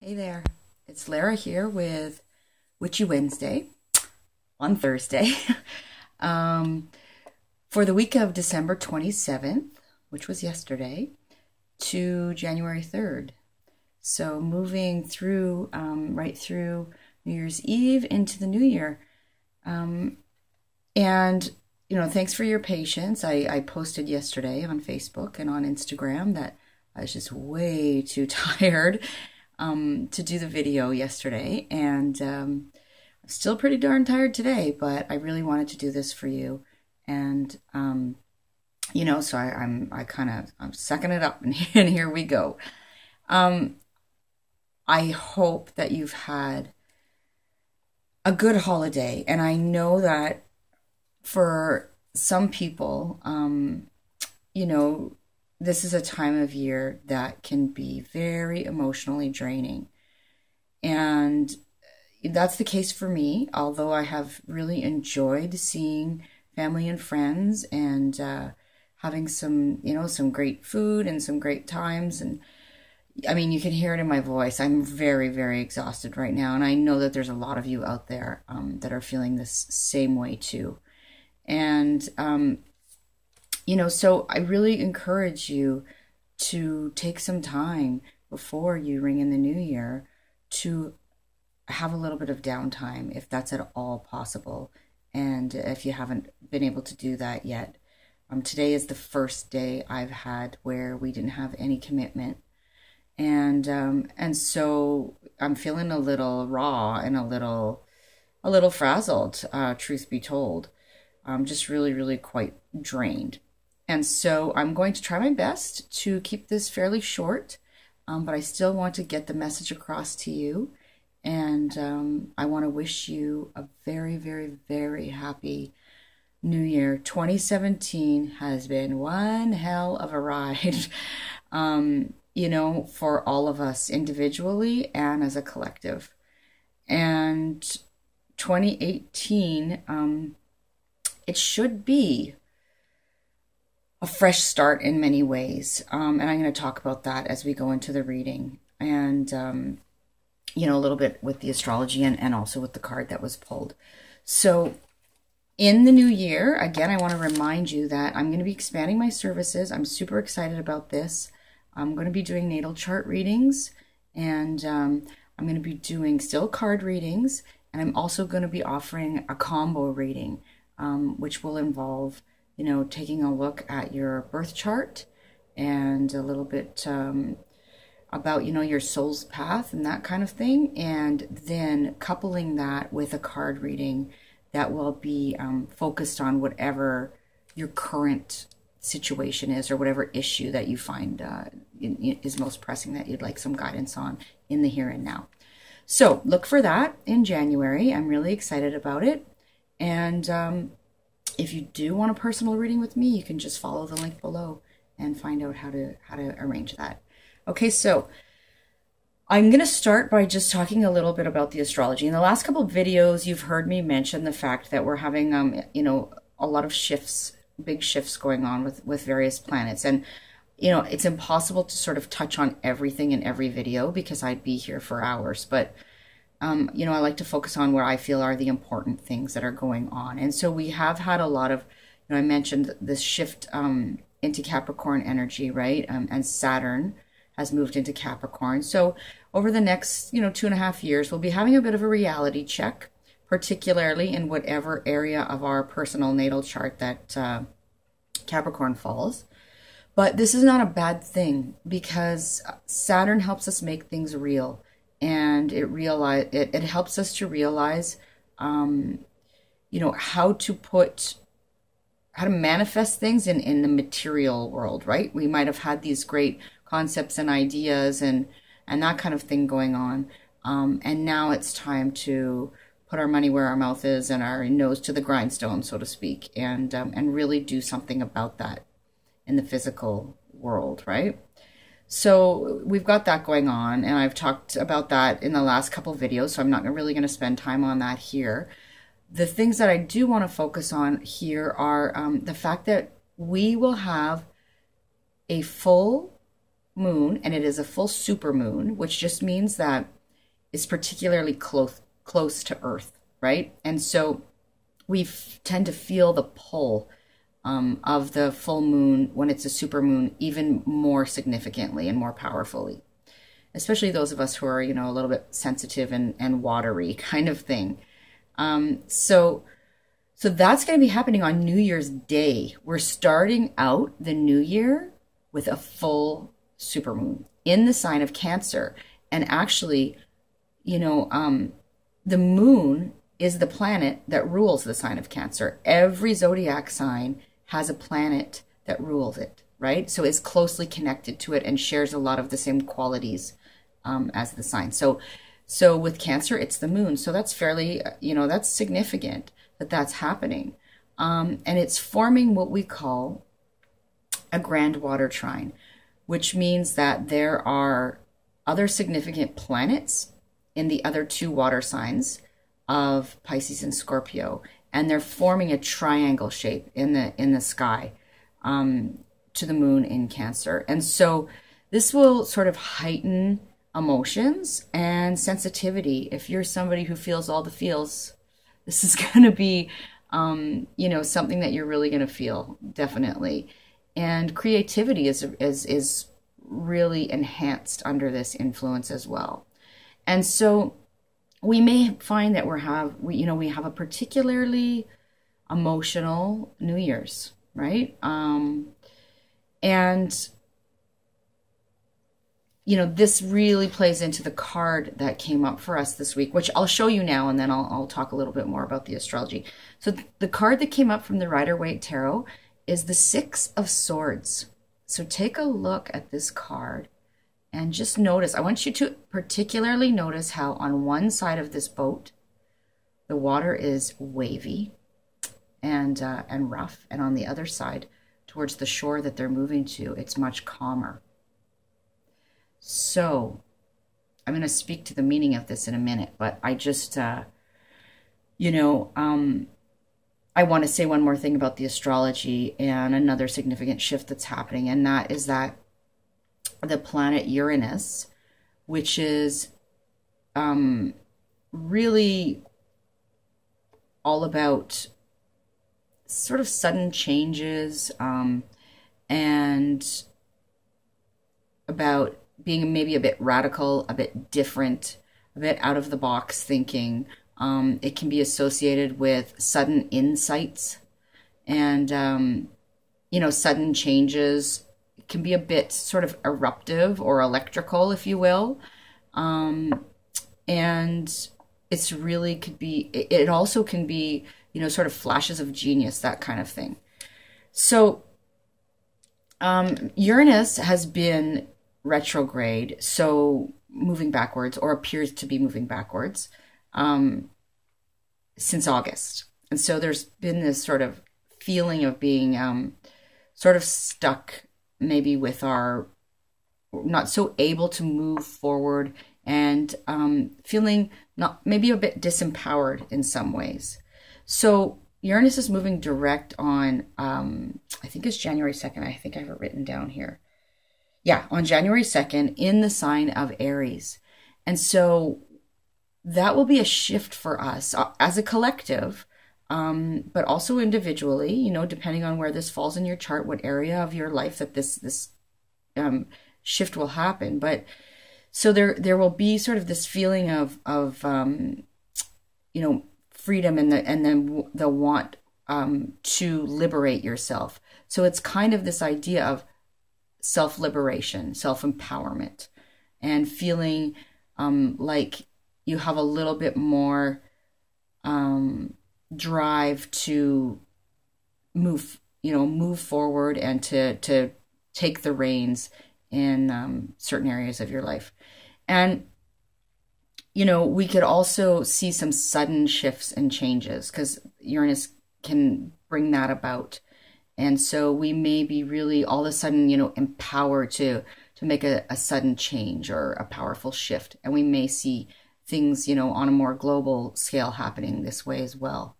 Hey there, it's Lara here with Witchy Wednesday on Thursday for the week of December 27th, which was yesterday, to January 3rd. So moving through, right through New Year's Eve into the new year. And, thanks for your patience. I posted yesterday on Facebook and on Instagram that I was just way too tired to do the video yesterday, and I'm still pretty darn tired today, but I really wanted to do this for you, and so I'm sucking it up, and here we go. I hope that you've had a good holiday, and I know that for some people, this is a time of year that can be very emotionally draining. And that's the case for me, although I have really enjoyed seeing family and friends and having some great food and some great times. And I mean, you can hear it in my voice. I'm very, very exhausted right now. And I know that there's a lot of you out there that are feeling this same way too. And, so I really encourage you to take some time before you ring in the new year to have a little bit of downtime, if that's at all possible. And if you haven't been able to do that yet, today is the first day I've had where we didn't have any commitment. And so I'm feeling a little raw and a little frazzled, truth be told. I'm just really, really quite drained. And so I'm going to try my best to keep this fairly short, but I still want to get the message across to you. And I want to wish you a very, very, very happy New Year. 2017 has been one hell of a ride, for all of us individually and as a collective. And 2018, it should be a fresh start in many ways. And I'm going to talk about that as we go into the reading. And, a little bit with the astrology and also with the card that was pulled. So in the new year, again, I want to remind you that I'm going to be expanding my services. I'm super excited about this. I'm going to be doing natal chart readings, and I'm going to be doing still card readings. And I'm also going to be offering a combo reading, which will involve taking a look at your birth chart and a little bit about, your soul's path and that kind of thing. And then coupling that with a card reading that will be focused on whatever your current situation is or whatever issue that you find is most pressing that you'd like some guidance on in the here and now. So look for that in January. I'm really excited about it. And if you do want a personal reading with me, you can just follow the link below and find out how to arrange that. Okay, so I'm going to start by just talking a little bit about the astrology. In the last couple of videos, you've heard me mention the fact that we're having, a lot of shifts, big shifts going on with various planets. And, it's impossible to sort of touch on everything in every video because I'd be here for hours. But I like to focus on where I feel are the important things that are going on. And so we have had a lot of, I mentioned this shift into Capricorn energy, right? And Saturn has moved into Capricorn. So over the next, 2.5 years, we'll be having a bit of a reality check, particularly in whatever area of our personal natal chart that Capricorn falls. But this is not a bad thing because Saturn helps us make things real. And it helps us to realize, how to manifest things in the material world, right? We might have had these great concepts and ideas and that kind of thing going on. And now it's time to put our money where our mouth is and our nose to the grindstone, so to speak, and really do something about that in the physical world, right? So we've got that going on, and I've talked about that in the last couple videos, so I'm not really going to spend time on that here. The things that I do want to focus on here are the fact that we will have a full moon, and it is a full supermoon, which just means that it's particularly close to Earth, right? And so we tend to feel the pull of the full moon when it's a supermoon even more significantly and more powerfully, especially those of us who are, a little bit sensitive and watery kind of thing. So that's going to be happening on New Year's Day. We're starting out the new year with a full supermoon in the sign of Cancer. And actually, the moon is the planet that rules the sign of Cancer. Every zodiac sign has a planet that rules it, right? So it's closely connected to it and shares a lot of the same qualities as the sign. So with Cancer, it's the moon. So that's fairly, that's significant that that's happening. And it's forming what we call a grand water trine, which means that there are other significant planets in the other two water signs of Pisces and Scorpio, and they're forming a triangle shape in the sky to the moon in Cancer. And so this will sort of heighten emotions and sensitivity. If you're somebody who feels all the feels, this is going to be, something that you're really going to feel, definitely. And creativity is really enhanced under this influence as well. And so we may find that we have a particularly emotional New Year's, right? This really plays into the card that came up for us this week, which I'll show you now, and then I'll talk a little bit more about the astrology. So the card that came up from the Rider-Waite Tarot is the Six of Swords. So take a look at this card and just notice. I want you to particularly notice how on one side of this boat, the water is wavy and rough, and on the other side, towards the shore that they're moving to, it's much calmer. So I'm going to speak to the meaning of this in a minute, but I just, I want to say one more thing about the astrology and another significant shift that's happening, and that is that the planet Uranus, which is really all about sort of sudden changes and about being maybe a bit radical, a bit different, a bit out of the box thinking. It can be associated with sudden insights and, sudden changes. It can be a bit sort of eruptive or electrical, if you will. And it's really it also can be, sort of flashes of genius, that kind of thing. So Uranus has been retrograde, so moving backwards, or appears to be moving backwards, since August. And so there's been this sort of feeling of being sort of stuck, maybe with our not so able to move forward, and feeling not maybe a bit disempowered in some ways. So Uranus is moving direct on, I think it's January 2nd. I think I have it written down here. Yeah, on January 2nd in the sign of Aries. And so that will be a shift for us as a collective, but also individually, depending on where this falls in your chart, what area of your life that this shift will happen. But so there will be sort of this feeling of freedom and then the want to liberate yourself. So it's kind of this idea of self-liberation, self-empowerment, and feeling like you have a little bit more drive to move forward and to take the reins in certain areas of your life. And we could also see some sudden shifts and changes, because Uranus can bring that about. And so we may be really all of a sudden, empowered to make a sudden change or a powerful shift. And we may see things, on a more global scale happening this way as well.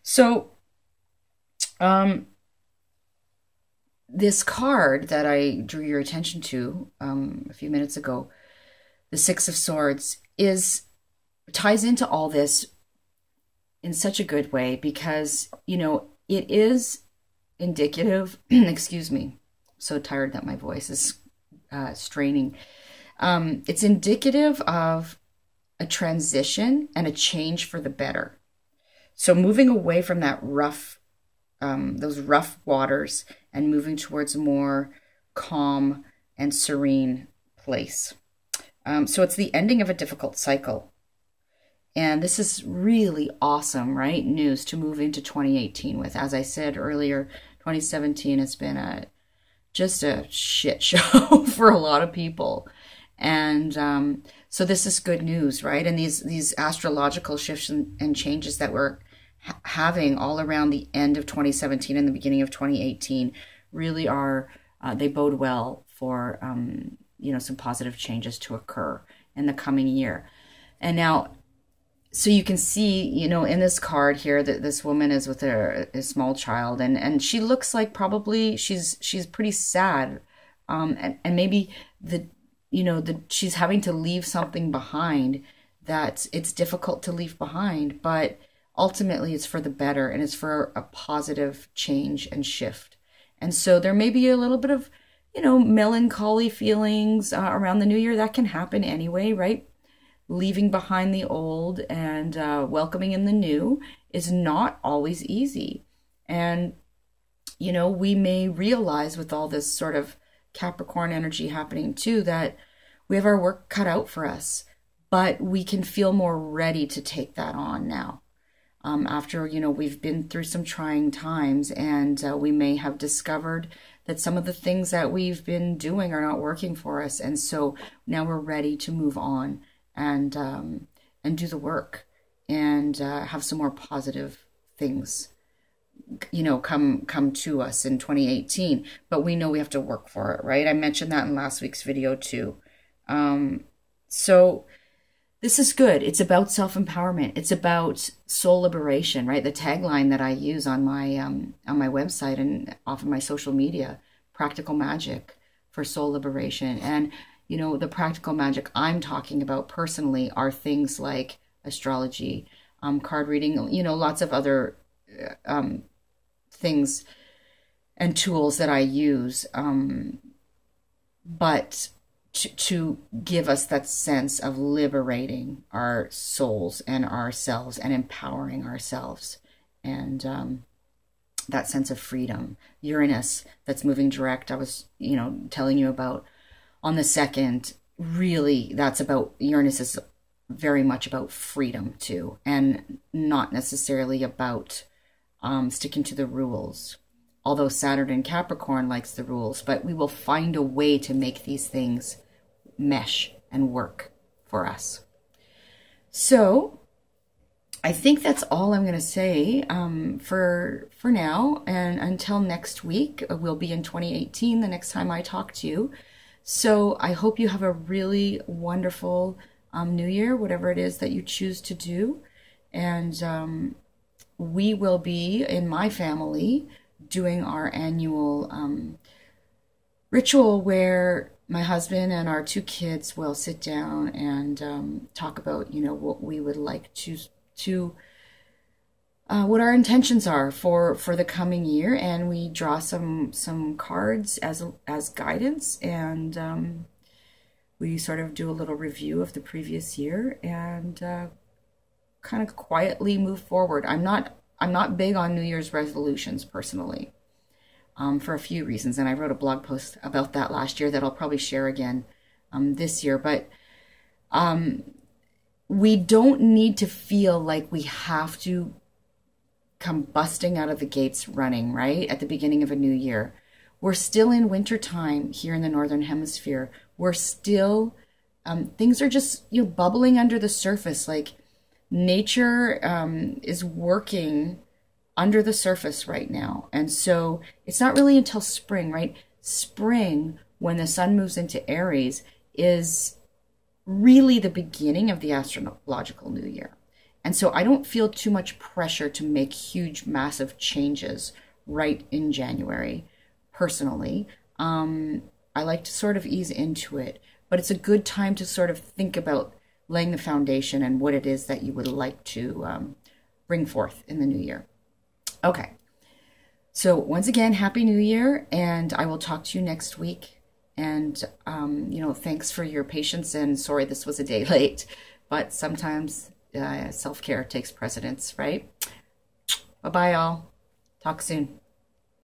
So this card that I drew your attention to a few minutes ago, the Six of Swords, ties into all this in such a good way because, you know, it is indicative, excuse me, so tired that my voice is straining. It's indicative of a transition and a change for the better. So moving away from that those rough waters and moving towards a more calm and serene place. So it's the ending of a difficult cycle. And this is really awesome, right? News to move into 2018 with. As I said earlier, 2017 has been just a shit show for a lot of people. And so this is good news, right? And these astrological shifts and changes that we're having all around the end of 2017 and the beginning of 2018 really are, they bode well for, you know, some positive changes to occur in the coming year. And now, so you can see, you know, in this card here that this woman is with a small child, and she looks like probably she's pretty sad, and maybe she's having to leave something behind that it's difficult to leave behind, but ultimately it's for the better and it's for a positive change and shift. And so there may be a little bit of, you know, melancholy feelings around the new year. That can happen anyway, right? Leaving behind the old and welcoming in the new is not always easy. And, you know, we may realize with all this sort of Capricorn energy happening too, that we have our work cut out for us, but we can feel more ready to take that on now. After, you know, we've been through some trying times, and we may have discovered that some of the things that we've been doing are not working for us. And so now we're ready to move on and do the work and have some more positive things, you know, come to us in 2018. But we know we have to work for it, right? I mentioned that in last week's video too. So this is good. It's about self-empowerment. It's about soul liberation, right? The tagline that I use on my website and off of my social media, practical magic for soul liberation. And, you know, the practical magic I'm talking about personally are things like astrology, card reading, you know, lots of other things and tools that I use. But to give us that sense of liberating our souls and ourselves and empowering ourselves, and that sense of freedom. Uranus, that's moving direct, I was, you know, telling you about on the 2nd, really that's about, Uranus is very much about freedom too, and not necessarily about sticking to the rules. Although Saturn in Capricorn likes the rules, but we will find a way to make these things mesh and work for us. So I think that's all I'm going to say for now. And until next week, we'll be in 2018 the next time I talk to you. So I hope you have a really wonderful new year, whatever it is that you choose to do. And we will be, in my family, doing our annual ritual where my husband and our 2 kids will sit down and talk about, you know, what we would like to what our intentions are for the coming year, and we draw some cards as guidance, and we sort of do a little review of the previous year and kind of quietly move forward. I'm not big on New Year's resolutions personally, for a few reasons, and I wrote a blog post about that last year that I'll probably share again this year. But we don't need to feel like we have to come busting out of the gates running, right, at the beginning of a new year. We're still in winter time here in the Northern Hemisphere. We're still, things are just, you know, bubbling under the surface. Like nature is working under the surface right now. And so it's not really until spring, right? Spring, when the sun moves into Aries, is really the beginning of the astrological new year. And so I don't feel too much pressure to make huge, massive changes right in January, personally. I like to sort of ease into it, but it's a good time to sort of think about laying the foundation and what it is that you would like to bring forth in the new year. Okay. So once again, Happy New Year, and I will talk to you next week. And, thanks for your patience, and sorry this was a day late, but sometimes self-care takes precedence, right? Bye-bye, all. Talk soon.